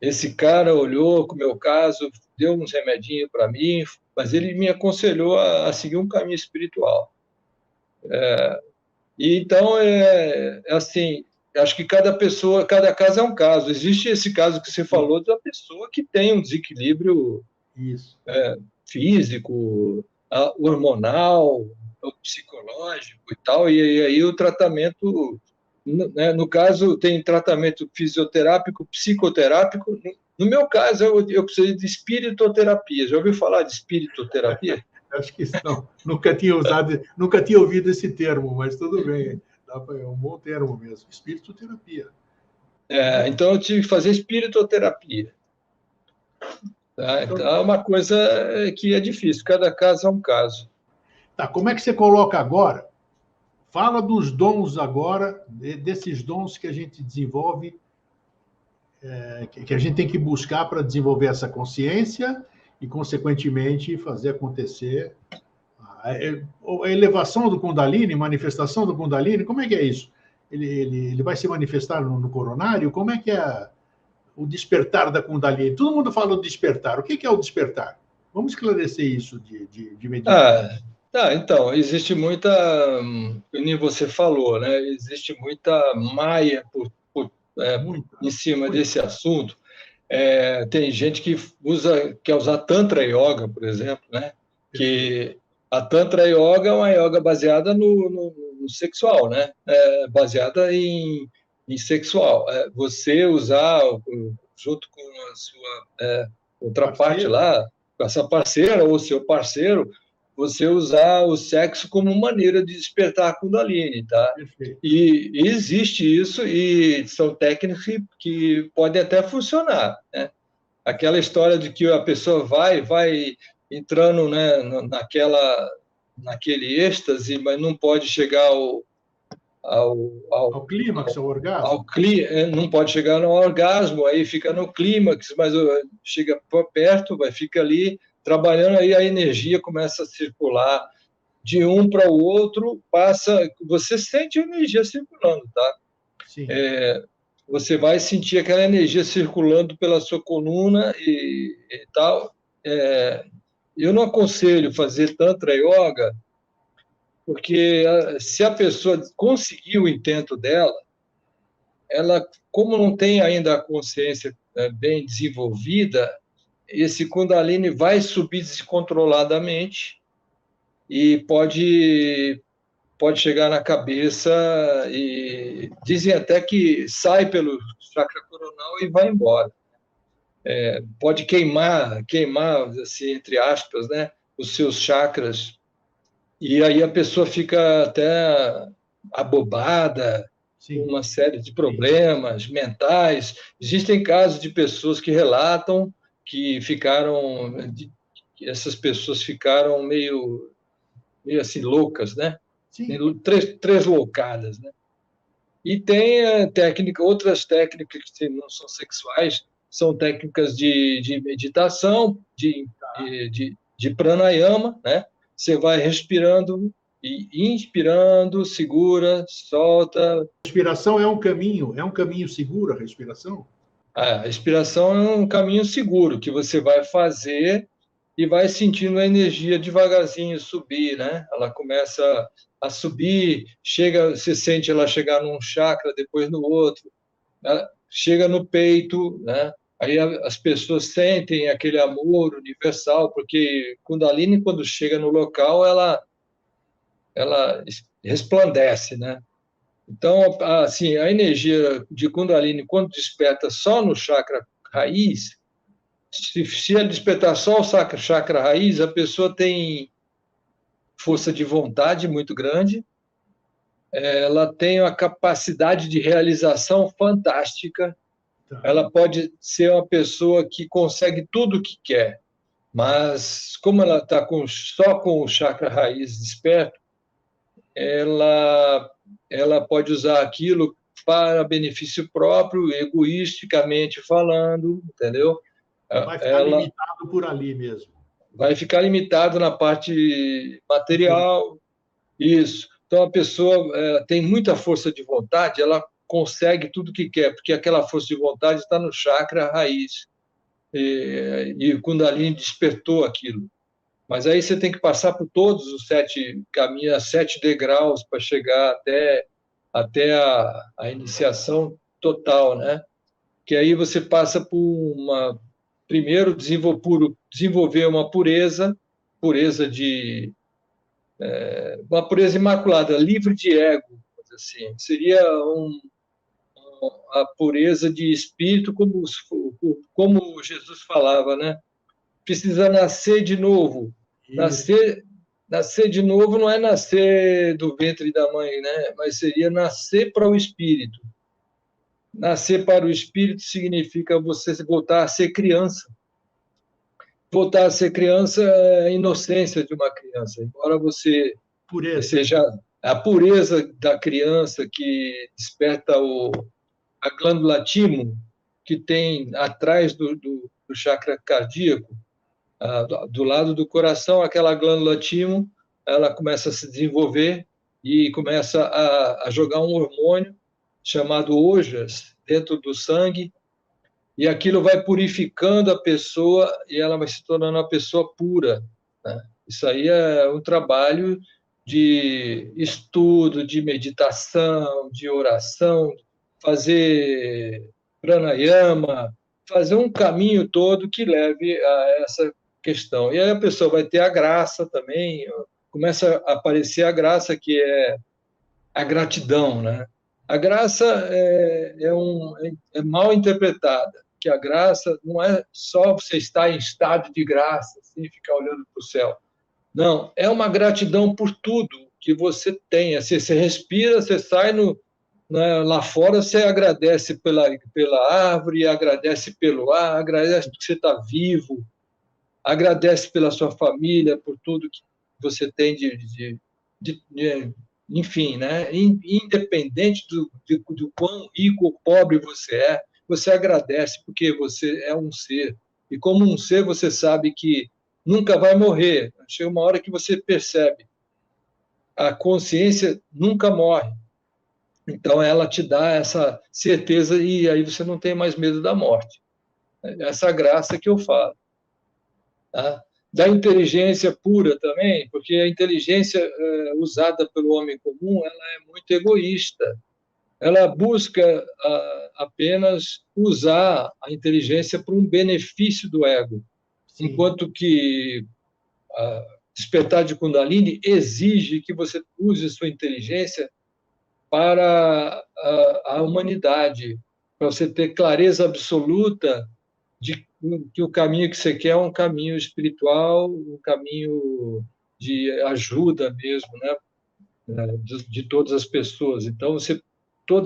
Esse cara olhou com o meu caso, deu uns remedinhos para mim, mas ele me aconselhou a seguir um caminho espiritual. E então, assim, acho que cada pessoa, cada caso é um caso. Existe esse caso que você falou da pessoa que tem um desequilíbrio físico, hormonal, psicológico e tal, e aí o tratamento, né, no caso, tem tratamento fisioterápico, psicoterápico. No meu caso, eu preciso de espiritoterapia. Já ouviu falar de espiritoterapia? Acho que não. Nunca tinha ouvido esse termo, mas tudo bem. É um bom termo mesmo. Espiritoterapia. Então, eu tive que fazer espiritoterapia. Tá? Então, é uma coisa que é difícil. Cada caso é um caso. Tá, como é que você coloca agora? Fala dos dons agora, desses dons que a gente desenvolve, que a gente tem que buscar para desenvolver essa consciência e, consequentemente, fazer acontecer a elevação do Kundalini, manifestação do Kundalini. Como é que é isso? Ele vai se manifestar no coronário? Como é que é o despertar da Kundalini? Todo mundo fala do despertar. O que é o despertar? Vamos esclarecer isso de imediato. Então, existe muita, como você falou, né? Existe muita maia em cima desse assunto. Tem gente que quer usar Tantra Yoga, por exemplo, né? Que a Tantra Yoga é uma yoga baseada no sexual, né? Baseada em sexual. Você usar, junto com a sua outra parte lá, com essa parceira ou seu parceiro, você usar o sexo como maneira de despertar a Kundalini, tá? E existe isso, e são técnicas que podem até funcionar, né? Aquela história de que a pessoa vai entrando, né, naquele êxtase, mas não pode chegar ao clímax, ao orgasmo. Não pode chegar no orgasmo, aí fica no clímax, mas chega perto, fica ali trabalhando, aí a energia começa a circular de um para o outro, você sente a energia circulando, tá? Sim. você vai sentir aquela energia circulando pela sua coluna e tal. Eu não aconselho fazer Tantra Yoga, porque se a pessoa conseguir o intento dela, ela, como não tem ainda a consciência bem desenvolvida, esse Kundalini vai subir descontroladamente e pode chegar na cabeça e dizem até que sai pelo chakra coronal e vai embora. Pode queimar, assim, entre aspas, né, os seus chakras, e aí a pessoa fica até abobada, com uma série de problemas mentais. Existem casos de pessoas que relatam que essas pessoas ficaram meio assim loucas, né? Três loucadas, né? E tem outras técnicas que não são sexuais, são técnicas de meditação, de pranayama, né? Você vai respirando e inspirando, segura, solta. A respiração é um caminho seguro, a respiração? A respiração é um caminho seguro que você vai fazer e vai sentindo a energia devagarzinho subir, né? Ela começa a subir, você sente ela chegar num chakra, depois no outro, chega no peito, né? Aí as pessoas sentem aquele amor universal, porque Kundalini, quando chega no local, ela resplandece, né? Então, assim, a energia de Kundalini, quando desperta só no chakra raiz, se ela despertar só o chakra raiz, a pessoa tem força de vontade muito grande, ela tem uma capacidade de realização fantástica, ela pode ser uma pessoa que consegue tudo o que quer, mas como ela está só com o chakra raiz desperto, ela pode usar aquilo para benefício próprio, egoisticamente falando, entendeu? Vai ficar limitado por ali mesmo. Vai ficar limitado na parte material, isso. Então, a pessoa tem muita força de vontade, ela consegue tudo o que quer, porque aquela força de vontade está no chakra raiz. E o Kundalini despertou aquilo. Mas aí você tem que passar por todos os 7 caminhos, 7 degraus para chegar até a iniciação total, né? Que aí você passa por primeiro desenvolver uma pureza uma pureza imaculada, livre de ego, assim. Seria a pureza de espírito, como Jesus falava, né? Precisa nascer de novo. Nascer de novo não é nascer do ventre da mãe, né? Mas seria nascer para o espírito. Nascer para o espírito significa você voltar a ser criança. Voltar a ser criança é a inocência de uma criança. Embora você seja a pureza da criança que desperta a glândula timo, que tem atrás do chakra cardíaco, do lado do coração, aquela glândula timo, ela começa a se desenvolver e começa a jogar um hormônio chamado ojas dentro do sangue, e aquilo vai purificando a pessoa e ela vai se tornando uma pessoa pura, né? Isso aí é um trabalho de estudo, de meditação, de oração, fazer pranayama, fazer um caminho todo que leve a essa questão. E aí a pessoa vai ter a graça também, começa a aparecer a graça, que é a gratidão, né? A graça é mal interpretada, que a graça não é só você estar em estado de graça, assim, ficar olhando para o céu. Não, é uma gratidão por tudo que você tem. Você respira, você sai lá fora, você agradece pela árvore, agradece pelo ar, agradece porque você está vivo, agradece pela sua família, por tudo que você tem enfim, né? Independente do quão rico ou pobre você agradece porque você é um ser. E como um ser, você sabe que nunca vai morrer. Chega uma hora que você percebe. A consciência nunca morre. Então, ela te dá essa certeza e aí você não tem mais medo da morte. Essa graça que eu falo. Tá? Da inteligência pura também, porque a inteligência usada pelo homem comum, ela é muito egoísta. Ela busca apenas usar a inteligência para um benefício do ego, Sim. enquanto que despertar de Kundalini exige que você use sua inteligência para a humanidade, para você ter clareza absoluta de que o caminho que você quer é um caminho espiritual, um caminho de ajuda mesmo, né? De todas as pessoas. Então,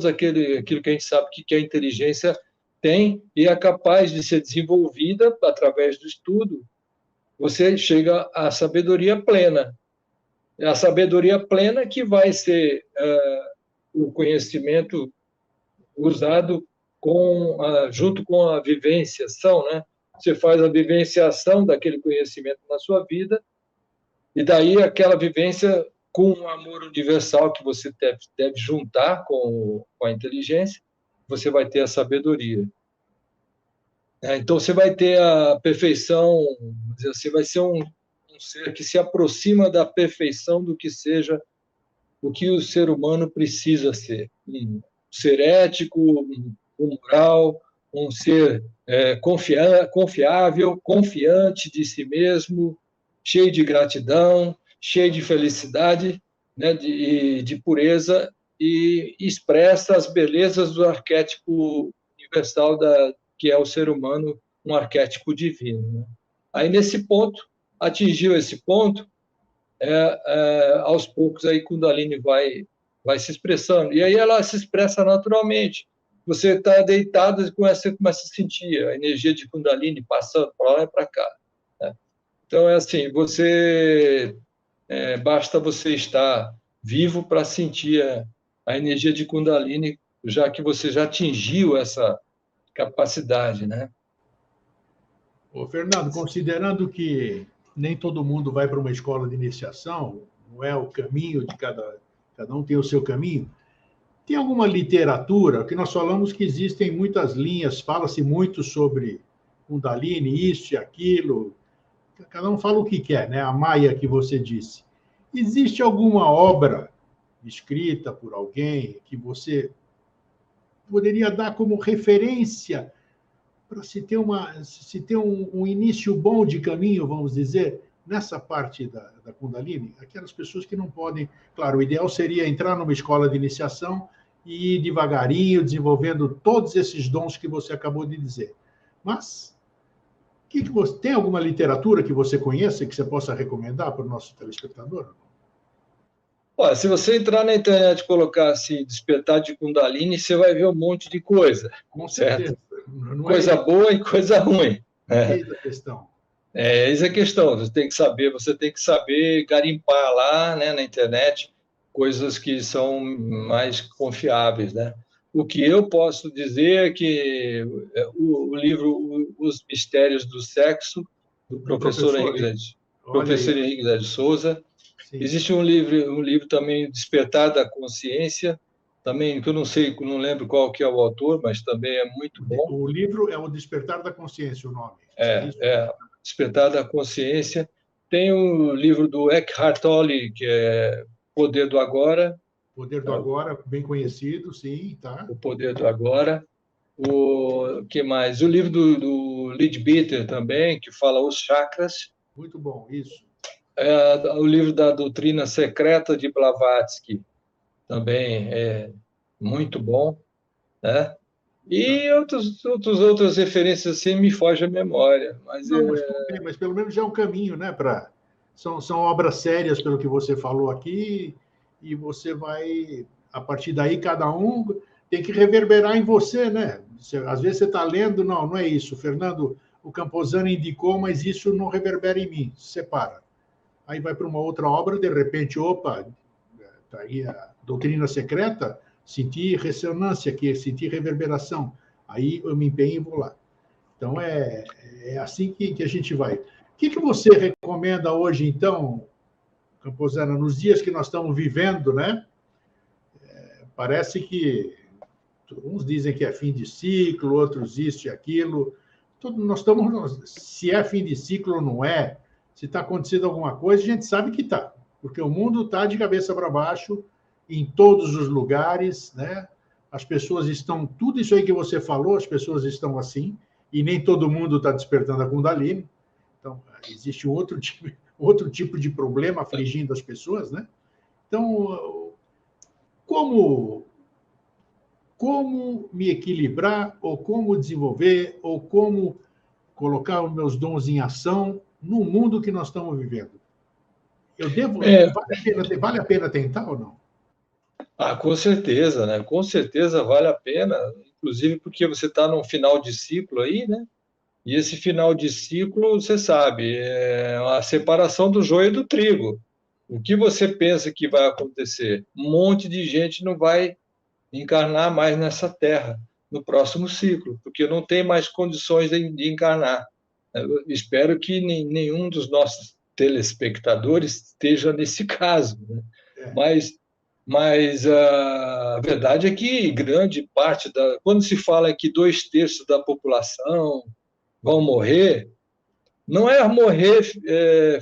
aquilo que a gente sabe que a inteligência tem e é capaz de ser desenvolvida através do estudo, você chega à sabedoria plena. É a sabedoria plena que vai ser o conhecimento usado junto com a vivenciação, né? Você faz a vivenciação daquele conhecimento na sua vida e daí aquela vivência com o amor universal que você deve juntar com a inteligência, você vai ter a sabedoria. Então, você vai ter a perfeição, você vai ser um ser que se aproxima da perfeição do que seja o que o ser humano precisa ser. Um ser ético, um moral, um ser confiável, confiante de si mesmo, cheio de gratidão, cheio de felicidade, né, de pureza, e expressa as belezas do arquétipo universal que é o ser humano, um arquétipo divino. Né? Aí, nesse ponto, atingiu esse ponto, aos poucos aí Kundalini vai se expressando. E aí ela se expressa naturalmente. Você está deitado e começa a sentir a energia de Kundalini passando para lá e para cá. Né? Então, é assim, basta você estar vivo para sentir a energia de Kundalini, já que você já atingiu essa capacidade, né? Ô, Fernando, considerando que nem todo mundo vai para uma escola de iniciação, não é o caminho de cada um tem o seu caminho, tem alguma literatura, que nós falamos que existem muitas linhas, fala-se muito sobre Kundalini, isso e aquilo, cada um fala o que quer, né? A Maia que você disse. Existe alguma obra escrita por alguém que você poderia dar como referência para se ter um início bom de caminho, vamos dizer, nessa parte da Kundalini? Aquelas pessoas que não podem... Claro, o ideal seria entrar numa escola de iniciação e ir devagarinho, desenvolvendo todos esses dons que você acabou de dizer. Mas tem alguma literatura que você conheça que você possa recomendar para o nosso telespectador? Olha, se você entrar na internet e colocar assim, despertar de Kundalini, você vai ver um monte de coisa, Com certo? certeza. Não Coisa boa e coisa ruim. eis a questão. Essa é a questão. Você tem que saber garimpar lá, né, na internet coisas que são mais confiáveis, né? O que eu posso dizer é que o livro Os Mistérios do Sexo, do professor Henrique de Souza. Sim. Existe um livro também, Despertar da Consciência, também, que eu não lembro qual que é o autor, mas também é muito bom. O livro é o Despertar da Consciência, o nome. Despertar da Consciência. Tem o livro do Eckhart Tolle, que é Poder do Agora. Poder do Agora, bem conhecido, sim, tá. O Poder do Agora. O que mais? O livro do Leadbeater também, que fala Os Chakras. Muito bom, isso. O livro da Doutrina Secreta de Blavatsky também é muito bom, né? E outras referências assim me fogem a memória. Mas pelo menos já é um caminho, né? São obras sérias, pelo que você falou aqui, e você vai, a partir daí, cada um tem que reverberar em você, né? Às vezes você está lendo, não é isso. Fernando, o Camposano indicou, mas isso não reverbera em mim. Separa. Aí vai para uma outra obra, de repente, opa, está aí a Doutrina Secreta, sentir ressonância aqui, sentir reverberação. Aí eu me empenho e vou lá. Então, é assim que a gente vai. O que você recomenda hoje, então, Camposana, nos dias que nós estamos vivendo, né? Parece que uns dizem que é fim de ciclo, outros isso e aquilo. Nós estamos, se é fim de ciclo ou não é, se está acontecendo alguma coisa, a gente sabe que está, porque o mundo está de cabeça para baixo em todos os lugares, né? As pessoas estão, tudo isso aí que você falou, as pessoas estão assim, e nem todo mundo está despertando a Kundalini. Então, existe outro tipo de problema afligindo as pessoas, né? Então, como me equilibrar, ou como desenvolver, ou como colocar os meus dons em ação no mundo que nós estamos vivendo? Eu devo, vale a pena tentar ou não? Com certeza, né? Com certeza vale a pena, inclusive porque você está num final de ciclo aí, né? E esse final de ciclo, você sabe, é a separação do joio do trigo. O que você pensa que vai acontecer? Um monte de gente não vai encarnar mais nessa terra no próximo ciclo, porque não tem mais condições de encarnar. Eu espero que nenhum dos nossos telespectadores esteja nesse caso, né? Mas a verdade é que grande parte quando se fala que 2/3 da população vão morrer, não é morrer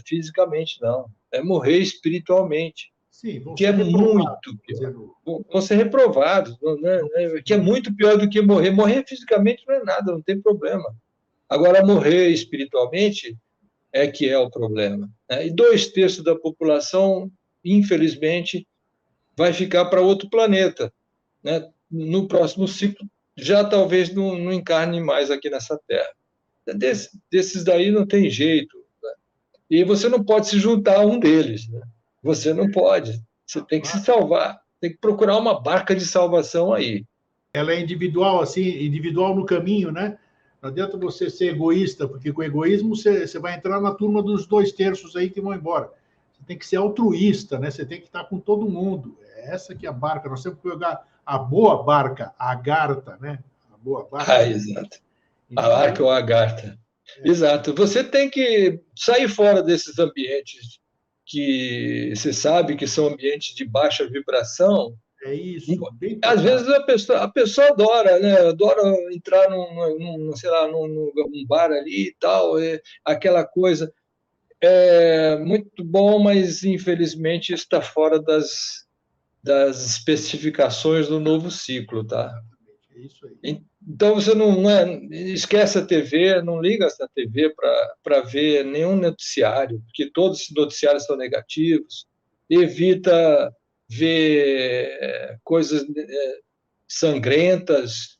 fisicamente, não. É morrer espiritualmente. Sim, que é muito pior. Vão ser reprovados, né? Que é muito pior do que morrer. Morrer fisicamente não é nada, não tem problema. Agora, morrer espiritualmente é que é o problema, né? E 2/3 da população, infelizmente, vai ficar para outro planeta, né? No próximo ciclo, já talvez não encarne mais aqui nessa Terra. Desses daí não tem jeito, né? E você não pode se juntar a um deles, né? Você não pode. Você tem que se salvar. Tem que procurar uma barca de salvação aí. Ela é individual, assim, individual no caminho, né? Não adianta você ser egoísta, porque com egoísmo você vai entrar na turma dos 2/3 aí que vão embora. Você tem que ser altruísta, né? Você tem que estar com todo mundo. É essa que é a barca. Nós temos que pegar a boa barca, a Agartha, né? A boa barca. Exato. A barca ou a Agartha. Exato. Você tem que sair fora desses ambientes que você sabe que são ambientes de baixa vibração. É isso. Às vezes a pessoa adora, né? Adora entrar sei lá, num bar ali e tal, aquela coisa. É muito bom, mas infelizmente está fora das especificações do novo ciclo, tá? É isso aí. Então você esquece a TV, não liga essa TV para ver nenhum noticiário, porque todos os noticiários são negativos. Evita ver coisas sangrentas,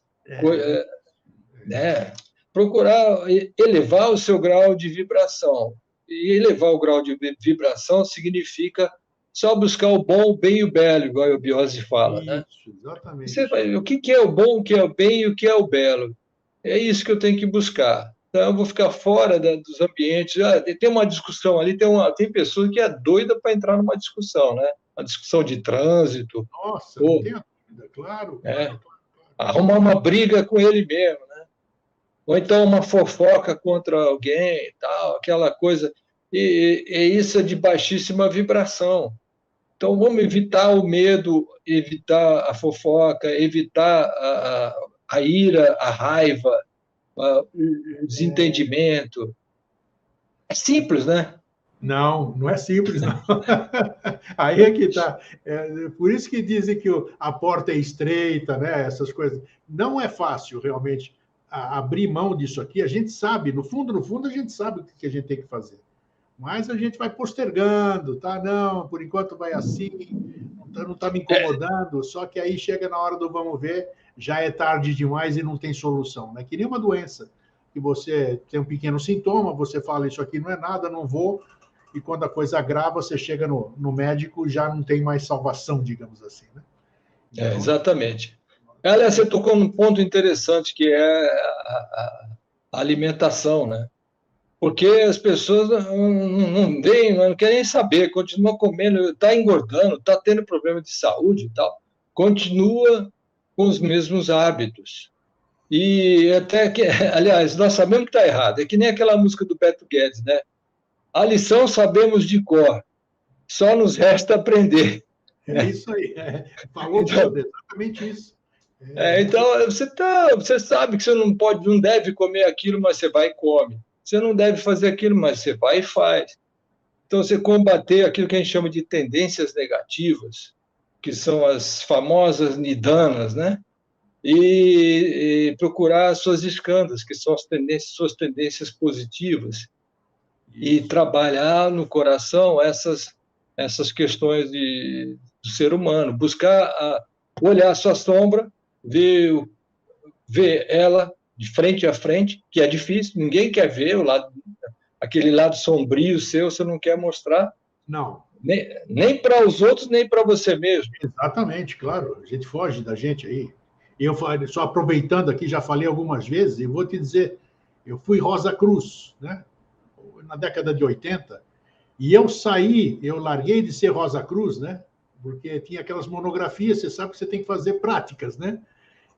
né? Procurar elevar o seu grau de vibração. E elevar o grau de vibração significa só buscar o bom, o bem e o belo, igual a Biose fala, isso, né? Exatamente. O que é o bom, o que é o bem e o que é o belo? É isso que eu tenho que buscar. Então, eu vou ficar fora dos ambientes. Tem uma discussão ali, tem pessoa que é doida para entrar numa discussão, né? Uma discussão de trânsito. Nossa, não tenho dúvida, claro. Arrumar uma briga com ele mesmo, né? Ou então uma fofoca contra alguém e tal, aquela coisa. E isso é de baixíssima vibração. Então, vamos evitar o medo, evitar a fofoca, evitar a ira, a raiva, o desentendimento. É simples, né? Não é simples, não. Aí é que está. Por isso que dizem que a porta é estreita, né? Essas coisas. Não é fácil, realmente, abrir mão disso aqui. A gente sabe, no fundo, a gente sabe o que a gente tem que fazer. Mas a gente vai postergando, tá? Não, por enquanto vai assim, não está me incomodando, só que aí chega na hora do vamos ver, já é tarde demais e não tem solução, né? Que nem uma doença, que você tem um pequeno sintoma, você fala, isso aqui não é nada, não vou, e quando a coisa agrava, você chega no médico, já não tem mais salvação, digamos assim, né? Então, exatamente. Aliás, você tocou num ponto interessante, que é a alimentação, né? Porque as pessoas não querem saber, continuam comendo, está engordando, está tendo problema de saúde e tal, continua com os mesmos hábitos. E até que, aliás, nós sabemos que está errado, é que nem aquela música do Beto Guedes, né? A lição sabemos de cor, só nos resta aprender. É isso aí. Falou Então, tudo, exatamente isso. então você sabe que você não deve comer aquilo, mas você vai e come. Você não deve fazer aquilo, mas você vai e faz. Então, você combater aquilo que a gente chama de tendências negativas, que são as famosas nidanas, né? E procurar suas escandas, que são suas tendências positivas, e trabalhar no coração essas questões do ser humano, buscar olhar a sua sombra, ver ela de frente a frente, que é difícil, ninguém quer ver aquele lado sombrio seu, você não quer mostrar, Não, nem para os outros, nem para você mesmo. exatamente, claro. A gente foge da gente aí. Eu só aproveitando aqui, já falei algumas vezes, e vou te dizer, eu fui Rosa Cruz, né? Na década de 80, e eu larguei de ser Rosa Cruz, né? Porque tinha aquelas monografias, você sabe que você tem que fazer práticas, né?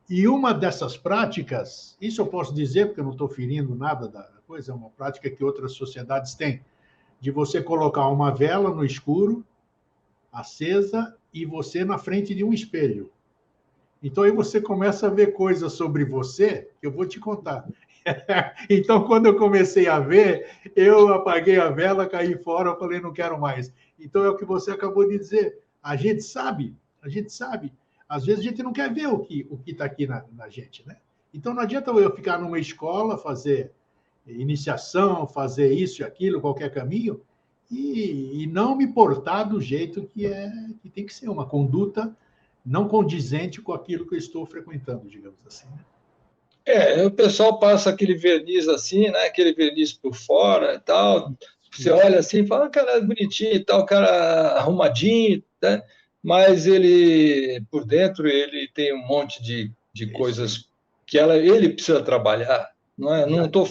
E uma dessas práticas, isso eu posso dizer, porque eu não estou ferindo nada da coisa, é uma prática que outras sociedades têm, de você colocar uma vela no escuro, acesa, e você na frente de um espelho. Então aí você começa a ver coisas sobre você que eu vou te contar. Então, quando eu comecei a ver, eu apaguei a vela, caí fora, eu falei, não quero mais. Então, é o que você acabou de dizer. A gente sabe, a gente sabe. Às vezes a gente não quer ver o que está aqui na gente, né? Então, não adianta eu ficar numa escola, fazer iniciação, fazer isso e aquilo, qualquer caminho, e não me portar do jeito que tem que ser, uma conduta não condizente com aquilo que eu estou frequentando, digamos assim. Né? O pessoal passa aquele verniz assim, né? Aquele verniz por fora e tal. Você olha assim e fala, cara, é bonitinho e tal, cara arrumadinho, né? Mas ele, por dentro, ele tem um monte de coisas que ele precisa trabalhar. Não é? Não tô,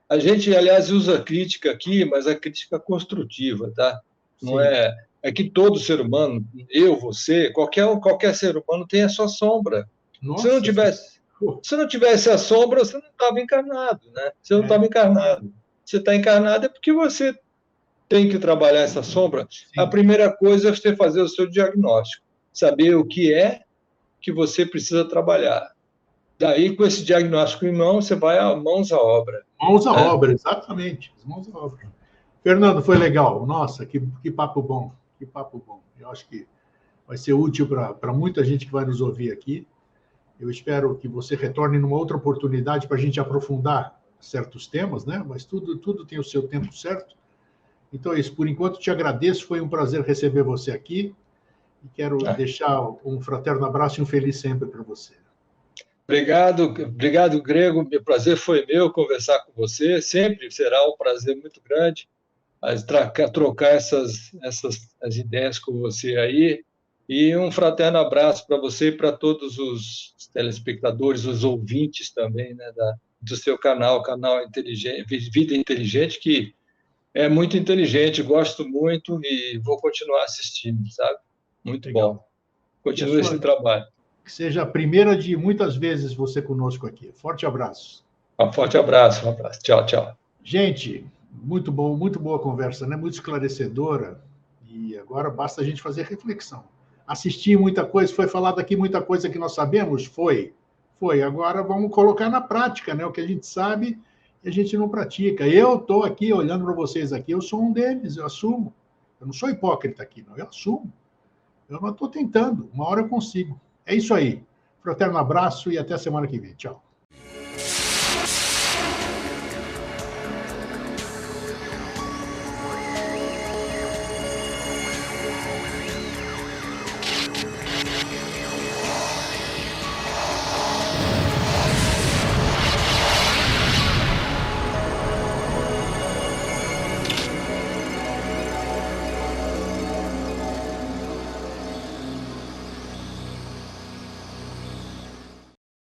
a gente, aliás, usa crítica aqui, mas a crítica construtiva, tá? Não Sim. é, é que todo ser humano, eu, você, qualquer ser humano tem a sua sombra. Se não Nossa, tivesse se não tivesse a sombra, você não estava encarnado, né? Você não estava é, encarnado. Você está encarnado é porque você tem que trabalhar essa sombra. A sim. primeira coisa é você fazer o seu diagnóstico, saber o que é que você precisa trabalhar. Daí, com esse diagnóstico em mão, você vai a mãos à obra. Mãos à Né? obra, exatamente. Mãos à obra. Fernando, foi legal. Nossa, que papo bom. Que papo bom. Eu acho que vai ser útil para muita gente que vai nos ouvir aqui. Eu espero que você retorne numa outra oportunidade para a gente aprofundar certos temas, né? Mas tudo tem o seu tempo certo. Então é isso. Por enquanto, te agradeço. Foi um prazer receber você aqui. E quero deixar um fraterno abraço e um feliz sempre para você. Obrigado, Grego. O prazer foi meu conversar com você. Sempre será um prazer muito grande trocar as ideias com você aí. E um fraterno abraço para você e para todos os telespectadores, os ouvintes também, né, do seu canal Inteligente, Vida Inteligente, que é muito inteligente, gosto muito e vou continuar assistindo, sabe? Muito Legal. bom. Continue esse trabalho. Que seja a primeira de muitas vezes você conosco aqui. Forte abraço. Um forte abraço, um abraço. Tchau, tchau. Gente, muito bom, muito boa conversa, né? Muito esclarecedora. E agora basta a gente fazer reflexão. Assistir muita coisa, foi falado aqui muita coisa que nós sabemos? Foi. Foi. Agora vamos colocar na prática, né? O que a gente sabe e a gente não pratica. Eu estou aqui olhando para vocês aqui, eu sou um deles, eu assumo. Eu não sou hipócrita aqui, não, eu assumo. Eu não estou tentando, uma hora eu consigo. É isso aí. Fraterno abraço e até semana que vem. Tchau.